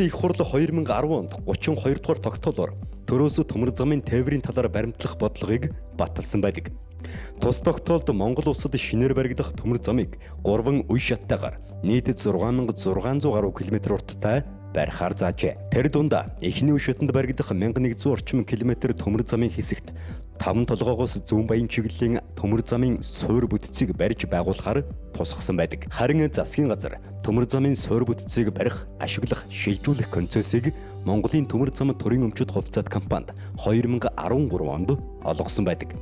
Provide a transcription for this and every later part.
Улсын их хурл 2010 онд 32 дугаар тогтоолоор төрөөс төмөр замын тээврийн талаар баримтлах бодлогыг баталсан байдаг. Тус тогтоолд Монгол улсад шинээр баригдах төмөр замыг 3 үе шаттайгаар нийт 6600 гаруй км урттай барихаар заажээ. Тэр дундаа эхний үе шатанд баригдах 1100 орчим км төмөр замын хэсэгт 5 толгоогоос зүүн баян чиглэлийн төмөр замын суур бүтцийг барьж байгуулахаар тусгасан байдаг. Харин засгийн газар төмөр замын суур бүтцийг барих, ашиглах, шилжүүлэх концессийг Монголын төмөр зам төрийн өмчит хувьцаат компанид 2013 онд олгосон байдаг.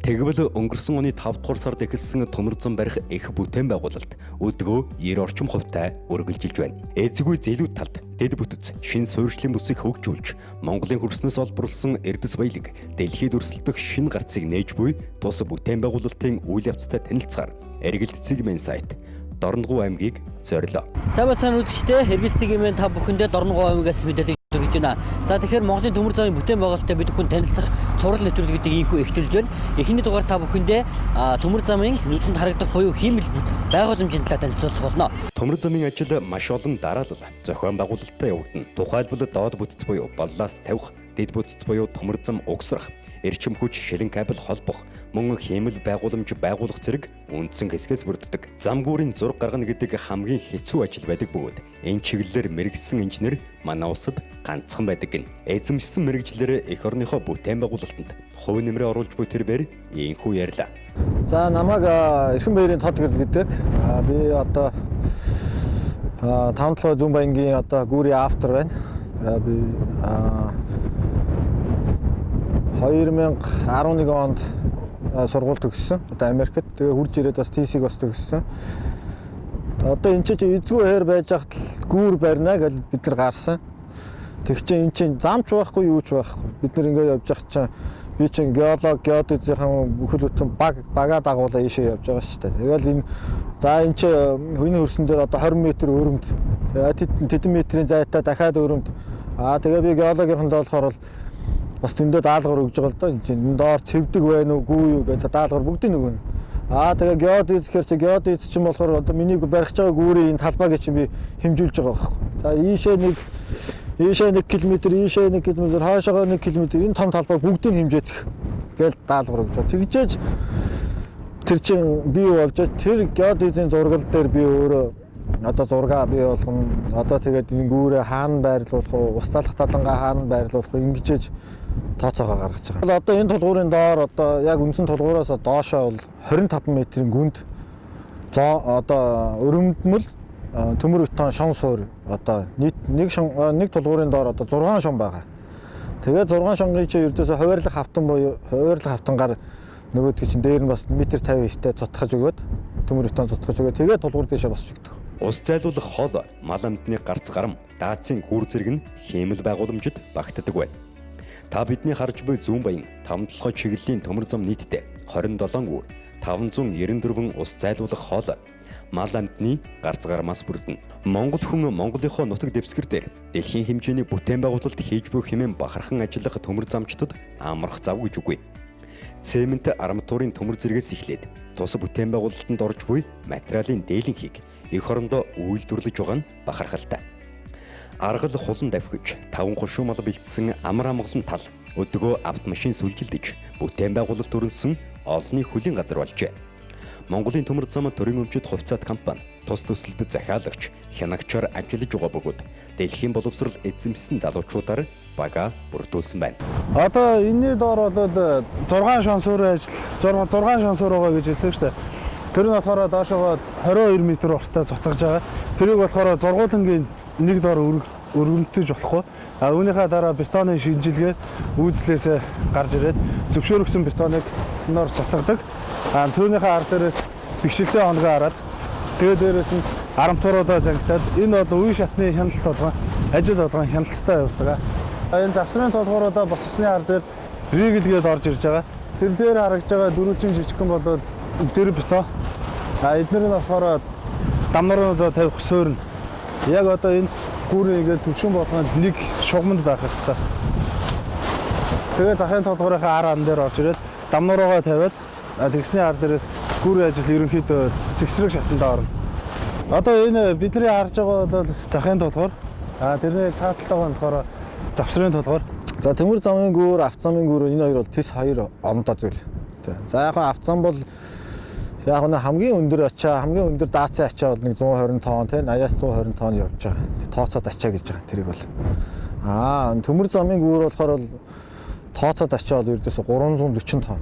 Тэгвэл өнгөрсөн оны 5 дугаар сард эхэлсэн төмөр зам барих их бүтээн байгуулалт өдгөө 90 орчим хувьтай үргэлжилж байна. Эзгүй зэлүүд талд дэд бүтц шин суурьшлийн бүсийг хөгжүүлж Монголын хөрснөөс олборлсон эрдэс баялаг дэлхийд өрсөлдөх шин гарцыг нээж буй тус бүтээн байгуулалтын үйл явцтай танилцахаар эргэлтцгийн сайт Дорногов аймгийг зориулав. Сайн бацхан үзэгчдээ эргэлтцгийн та бүхэндээ Дорногов аймгаас мэдээлэл хүргэж байна. За тэгэхээр Монголын төмөр замын бүтээн байгуулалттай бид бүхэн танилцах цуврал нэвтрүүлэг гэдэг ийхүү эхэлж байна. Эхний дугаар та бүхэндээ төмөр замын нүдэнд харагдах буюу хиймэл байгууламжийн талаар танилцуулах болно. Төмөр замын ажил маш олон дараалал, зохион байгуулалттай явагдана. Тухайлбал доод бүтц буюу балласт тавих, дэд бүтц буюу төмөр зам угсрах, эрчим хүч шилэн кабель холбох, мөн хиймэл байгууламж байгуулах зэрэг үндсэн хэсгээс бүрддэг. Зам гүүрийн зураг гаргана гэдэг хамгийн хэцүү ажил байдаг бөгөөд энэ чиглэлээр мэрэгсэн инженер манай улсад ганцхан байдаг гин. Эзэмшсэн мэрэгчлэр эх орныхоо бүтээн байгуулалтанд хувь нэмрээ оруулж буй тэрээр ийхүү ярьлаа. За намайг Эрхэн баярын тод гэдэг. Би одоо 5 толгой зүүн баянгийн одоо гүүрийн автор байна. Би 2011 онд сургууль төгссөн. Одоо Америкт тэгээ хурж ирээд бас TC-г бас төгссөн. Одоо энэ чинь эзгүй хэр байж хат гүүр барина гэж бид нар гарсан. Тэг чи энэ чинь замч байхгүй юу ч байхгүй. Бид нар ингээд явж явах чинь би чинь геолог, геодезийн бүхэл бүтэн бага дагуулаа ийшээ явж байгаа шүү дээ. Тэгэл энэ за энэ чи хүний хөрсөн дээр одоо 20 м өрөмд. Тэгээд тэдэн метрийн зайтай дахиад өрөмд. Тэгээ би геологийнхэнд болохоор бас зөндөө даалгавар өгж байгаа л доо. Энэ доор цэвдэг байна уу, гүй юу гэдэг даалгавар бүгдийг өгнө. Тэгээ геодез гэхэр чи геодез чинь болохоор одоо миний барих байгаа гүүрийн энэ талбайг чинь би хэмжүүлж байгаа байхгүй. За ийшээ 1 км, ийшээ 1 км, хаашаага 1 км энэ том талбайг бүгдийг хэмжээх гээл даалгавар өгж байгаа. Тэгжээж тэр чинь би юу болж тэр геодезийн зургал дээр би өөрөө одоо зургаа бий болгоно. Одоо тэгээд энэ гүүрээ хаана байрлуулах уу, ус залах талангаа хаана байрлуулах уу ингэжээж тооцоогоо гаргаж байгаа. Одоо энэ тулгуурын доор одоо яг үндсэн тулгуураас доошоо бол 25 м-ийн гүнд одоо өрөмдмөл төмөр бетон шон суур одоо нэг тулгуурын доор одоо 6 шон байгаа. Тэгээд 6 шонгийн чинь ердөөсөө хуваарлах хавтан буюу хуваарлах хавтангаар нөгөөдгөө чинь дээр нь бас метр 50-тэй цутгаж өгөөд төмөр бетон цутгаж өгөөд тэгээд тулгуур дэшээ босч өгдөг. Ус зайлуулах хол, мал амтны гарц гарам, даацын гүр зэрэг нь хиймэл байгууламжид багтдаг байна. Та бидний харж буй зүүн баян 5 толгой чиглэлийн төмөр зам нийтдээ 27 гүр, 594 ус зайлуулах хол, мал амтны гарц гармаас бүрдэнэ. Монгол хүн Монголынхоо нутаг дэвсгэр дээр дэлхийн хэмжээний бүтээн байгуулалт хийж буй хэмээн бахархан ажиллах төмөр замчдад амрах зав гэж үгүй. Цемент арматурын төмөр зэрэгээс эхлээд тус бүтээн байгуулалтанд орж буй материалын дээлэнхийг эх орондоо үйлдвэрлэж байгаа нь бахархалтай. Аргал хулан давхиж 5 хушуу мал бэлдсэн амар амгалан тал өдгөө автомашин сүлжилдэж бүтээн байгуулалт өрнсөн олонний хөлийн газар болжээ. Монголын төмөр зам төрийн өмчит хувьцаат компани тус төсөлд захиалагч, хянагчаар ажиллаж байгаа бөгөөд дэлхийн боловсрол эзэмшсэн залуучуудаар бага бүрдүүлсэн байна. Одоо энэний доор бол 6 шон суурь ажил 6 шон суур байгаа гэж хэлсэн шүү дээ. Тэр нь болохоор доошоо 22 м уртаа зутгаж байгаа. Тэрийг болохоор зургуулангийн нэг доор өргөмтөж болохгүй. Үүнийхээ дараа бетоны шинжилгээ үйлслээсээ гарч ирээд зөвшөөрөгсөн бетоныг нор цутгадаг. Түүнийхээ ар дээрээс бэхжилтэй онгоо хараад тэгээд дээрээс нь арматуруудаа зангитаад энэ бол үе шатны хяналт болгон ажил болгон хяналттай явдаг. Энэ завсрын толгууруулаа босгосны ар дээр ригэлгээд орж ирж байгаа. Тэр дээр харагдж байгаа дөрвөлжин жижигхэн болоод тэр бетон. Эдгээр нь болохоор дамнаруудаа тавих суурь. Яг одоо энэ гүүрийн ингээд төвшин болгонд нэг шугамд байх ёстой. Тэгээд захын толгуурынхаа ар ан дээр орж ирээд дамнаруугаа тавиад тэгсний ар дээрээс гүүрийн ажил ерөнхийдөө зэгсрэг шатанд орно. Одоо энэ бидний харж байгаа бол захын толгуур тэрний цааталтайгаа болохоор завсрын толгоор. За төмөр замын гүүр, авто замын гүүр энэ хоёр бол тис хоёр ондоо зүйл. За яг авто зам бол яг нь хамгийн өндөр ачаа, хамгийн өндөр даацын ачаа бол нэг 120 тонн тий 80-аас 120 тонн явж байгаа. Тооцоод ачаа гэж байгаа тэрийг бол. Төмөр замын гүүр болохоор бол тооцоод ачаа бол ердөөсө 340 тонн.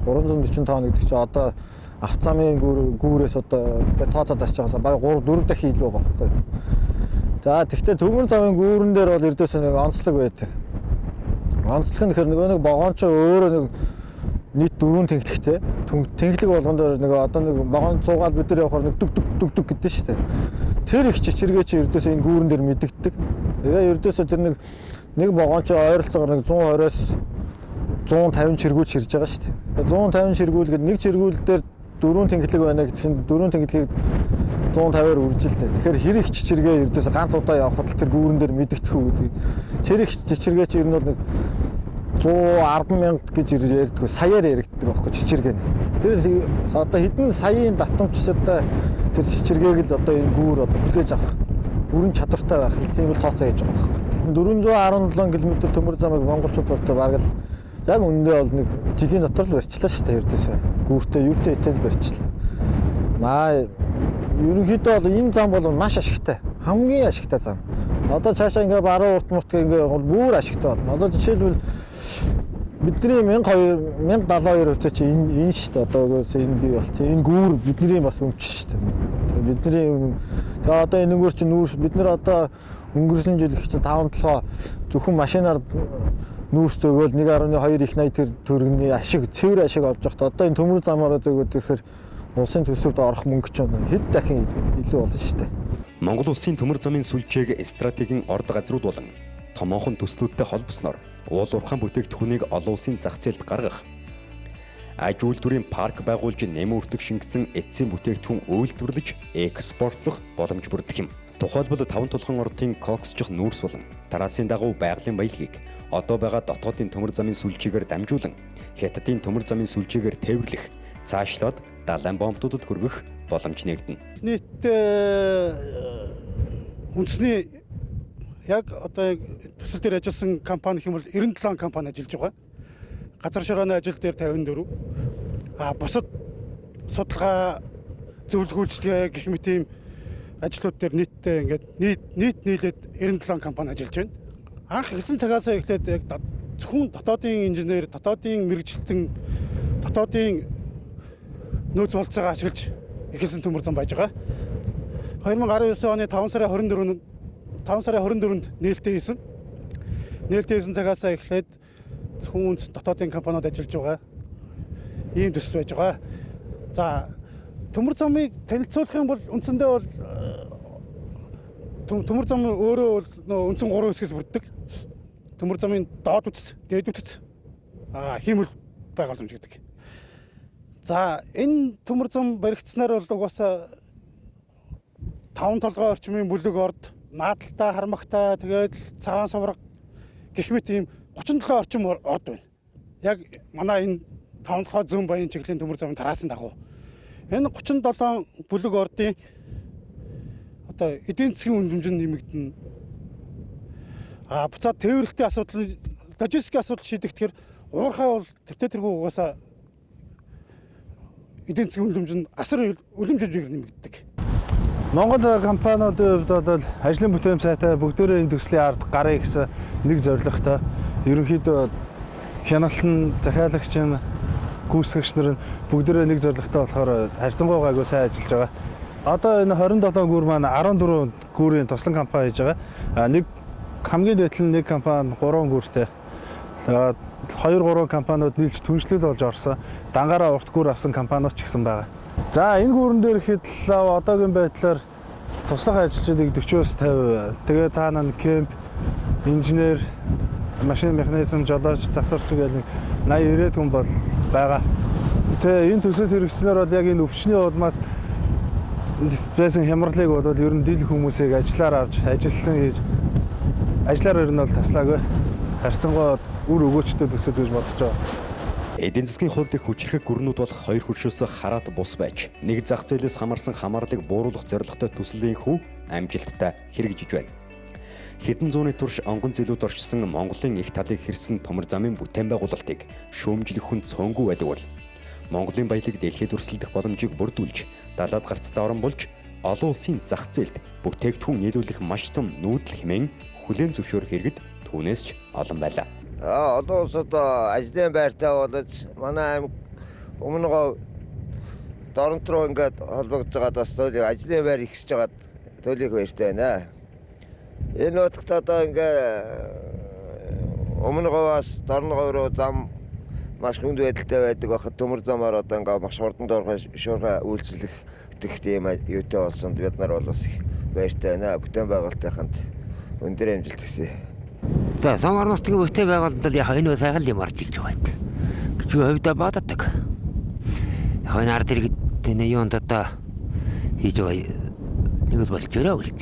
340 тонн гэдэг чинь одоо авто замын гүүрээс одоо тооцоод ачаагаас бараг 3-4 дахин илүү байгаа байхгүй. За тэгвэл төмөр замын гүүрэн дээр бол ердөөсө нэг онцлог байдаг. Онцлог нь тэгэхээр нэг богоонч өөрөө нэг нийт 4 тэнхлэгтэй. Тэнхлэг болгондоор нэг одоо нэг богоон цуугаал бид нар явахаар нэг дүг гэдэг шүү дээ. Тэр их чичиргээ чи ердөөсөө энэ гүүрэн дээр мэдэгддэг. Тэгээ ердөөсөө тэр нэг богоонч ойролцоогоор нэг 120-оос 150 чиргүүл ширж байгаа шүү дээ. 150 чиргүүл гэдэг нэг чиргүүл дээр 4 тэнхлэг байна гэдэг чинь 4 тэнхлэгийг 150-аар үржилтэй. Тэгэхээр хэр их чичиргээ ердөөсөө ганц удаа явхад тэр гүүрэн дээр мэдэгдэх үү гэдэг. Тэр их чичиргээ чи ер нь бол нэг 110,000 гэж ярьдгүй саяар яригддаг байхгүй чичиргээ. Тэр одоо хэдэн саяын давтамжтай тэр чичиргээг л одоо энэ гүүр одоо хүлээж авах өрн чадвартай байх л тийм л тооцоо хийж байгаа байхгүй. 417 км төмөр замыг монголчууд одоо бараг л яг үнэндээ бол нэг жилийн дотор л барьчлаа шүү дээ ердөөсөө. Гүүртээ юутэй итэнд барьчлаа. Ерөнхийдөө бол энэ зам бол маш ашигтай. Хамгийн ашигтай зам. Одоо цаашаа ингээ баруун урт мурт ингээ бүр ашигтай болно. Одоо жишээлбэл бидний 1072 хувьцаа чи энэ шүү дээ. Одоо энэ бий болсон. Энэ гүүр бидний бас өмч шүү дээ. Бидний тэгээ одоо энэ гүүр чи нүүрс бид нар одоо өнгөрсөн жил их чи 5-7 зөвхөн машинаар нүүрс зөөгөл 1.2 их 80 төгрөгийн ашиг, цэвэр ашиг олж явахад одоо энэ төмөр замаараа зөөгөөд ирэхээр улсын төсөвд орох мөнгө ч хэд дахин илүү болно шүү дээ. Монгол улсын төмөр замын сүлжээг стратегийн орд газрууд болон томоохон төслүүдтэй холбосноор уул уурхайн бүтээгдэхүүнийг олон улсын зах зээлд гаргах, аж үйлдвэрийн парк байгуулж нэмэн өртөг шингэсэн эцсийн бүтээгдэхүүн үйлдвэрлэж экспортлох боломж бүрдэх юм. Тухайлбал 5 тулхан ордын коксжих нүүрс болон тараасын дагуу байгалийн баялагийг одоо байгаа дотоодын төмөр замын сүлжээгээр дамжуулан хятадын төмөр замын сүлжээгээр тээвэрлэх, цаашлаад далайн бомбтуудад хүргэх боломж нэгдэнэ. Нийтдээ үндэсний яг одоо төсөл дээр ажилласан компани хэм бол 97 компани ажиллаж байгаа. Газар шорооны ажил дээр 54. Бусад судалгаа зөвлөгөөлжлөгээ гэх мэт ийм ажлууд дээр нийтдээ ингээд нийлээд 97 компани ажиллаж байна. Анх хэсэн цагаасаа эхлээд яг зөвхөн дотоодын инженер, дотоодын мэрэгчлэн, дотоодын нөөц болцоогоо ашиглаж эхэлсэн төмөр зам байж байгаа. 2019 оны 5 сарын 24-нд нээлттэй хийсэн. Нээлттэй хийсэн цагаасаа эхлээд зөвхөн дотоодын компаниуд ажиллаж байгаа. Ийм төсөл байж байгаа. За төмөр замыг танилцуулах юм бол үндсэндээ бол төмөр зам өөрөө бол үндсэн 3 хэсгээс бүрддэг. Төмөр замын доод үтс, дээд үтс, хиймэл байгууламж гэдэг. За энэ төмөр зам баригдсанаар бол угаасаа 5 толгой орчмын бүлэг орд, наадалтай, хармагтай, тэгээд цагаан сувраг гэх мэт ийм 37 орчим орд байна. Яг манай энэ 5 толгой зүүн баян чиглэлийн төмөр замын тараасан дагуу. Энэ 37 бүлэг ордын одоо эдийн засгийн үн хэмжээ нэмэгдэнэ. Буцаад тээвэрлэлтийн асуудал, логистикийн асуудал шийдэхтэйгээр уурхай бол тэргүй угаасаа эдийн засгийн үн хэмжээ асар үлэм жижигээр нэмэгддэг. Монгол компаниудын хувьд бол ажлын бүтээн сайтай бүгдээрээ энэ төслийн ард гарыг гэсэн нэг зорилготой. Ерөнхийдөө хяналтын захиалагч нь гүйцэтгэгч нар бүгдээрээ нэг зорилготой болохоор харьцангуй гайгүй сайн ажиллаж байгаа. Одоо энэ 27 гүүр маань 14 гүүрийн туслан компани хийж байгаа. Нэг хамгийн дээдл нь нэг компани 3 гүүртэй. 2-3 компаниуд нийлж түншлэл болж орсон. Дангаараа урт гүүр авсан компаниуд ч гэсэн байгаа. За энэ гүүрэн дээр ихэд л одоогийн байдлаар туслах ажилчдыг 40-оос 50. Тэгээ цаана нь кемп, инженер, машин механизм, жолооч, засварч гэдэг 80-90 хүн бол байгаа. Тэгээ энэ төсөлд хэрэгжснээр бол яг энэ өвчний улмаас байсан хямралыг бол ер нь дийлэх хүмүүсийг ажиллаар авч ажилтан хийж ажиллаар ер нь бол таслаагүй. Харьцангуй үр өгөөчтэй төсөл гэж бодож байгаа. Эдийн засгийн хувьд их хүчрэх гүрнүүд бол хоёр хөршөөс хараад бус байж нэг зах зээлээс хамаарсан хамаарлыг бууруулах зорилготой төслийн хүү амжилттай хэрэгжиж байна. Хэдэн зууны турш онгон зэлүүд орчсон Монголын их талыг хэрсэн төмөр замын бүтээн байгуулалтыг шүүмжлэх хүн цөөнгүй байдаг бол Монголын баялаг дэлхийд өрсөлдөх боломжийг бүрдүүлж, далаад гарцтай орон болж, олон улсын зах зээлд бүтээгдэхүүн нийлүүлэх маш том нүүдэл хэмээн хүлээн зөвшөөрөх иргэд түүнээс ч олон байлаа. Одоо улсад ажлын байртай болж манай аймаг өмнөгөө дорнот руу ингээд холбогдож байгаад бас төлөв ажлын байр ихсэж байгаад төлөв баяртай байна. Энэ нутагт одоо ингээд өмнөгөөс дорногоо руу зам маш хүнд байдалтай байдаг байхад төмөр замаар одоо ингээд маш хурдан шуурхай үйлчлэх тийм юутай болсон. Бид нар бол бас баяртай байна. Бүтээн байгуулалтынханд өндөр амжилт хүсье. За Самар нутгийн бүтээн байгуулалтад яг энэ сайхан юм орж ирж байгаа гэж хөвдө боддог. Яг энэ ард иргэд энэ юунд одоо хийж байгаа нэг л болж өрөө үлч.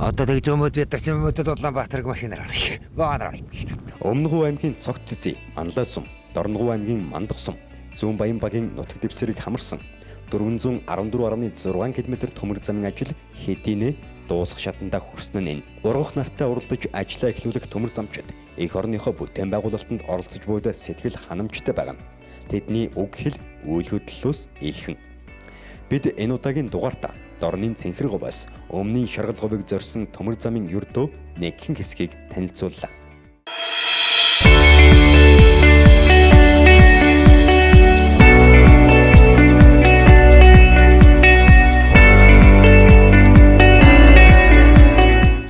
Одоо тэгж өмөд бид чинь мөдөд Улаанбаатарыг машинаар харж байгаа юм шүү дээ. Өмнөгов аймгийн Цогт цэцэг, Манлай сум, Дорногов аймгийн Мандах сум, Зүүн Баян багийн нутаг дэвсэрийг хамарсан 414.6 км төмөр замын ажил хэдийнэ дуусах шатандаа хүрсэн нь. Ургах нартай уралдаж ажиллаа эхлүүлэх төмөр замчид эх орныхоо бүтээн байгуулалтанд оролцож буйдаа сэтгэл ханамжтай байгаа. Тэдний үг хэл үйл хөдлөлөөс илхэн. Бид энэ удаагийн дугаартаа Дорны Цэнхэр говоос өмнөний Шаргал говыг зорьсон төмөр замын ердөө нэгэн хэсгийг танилцууллаа.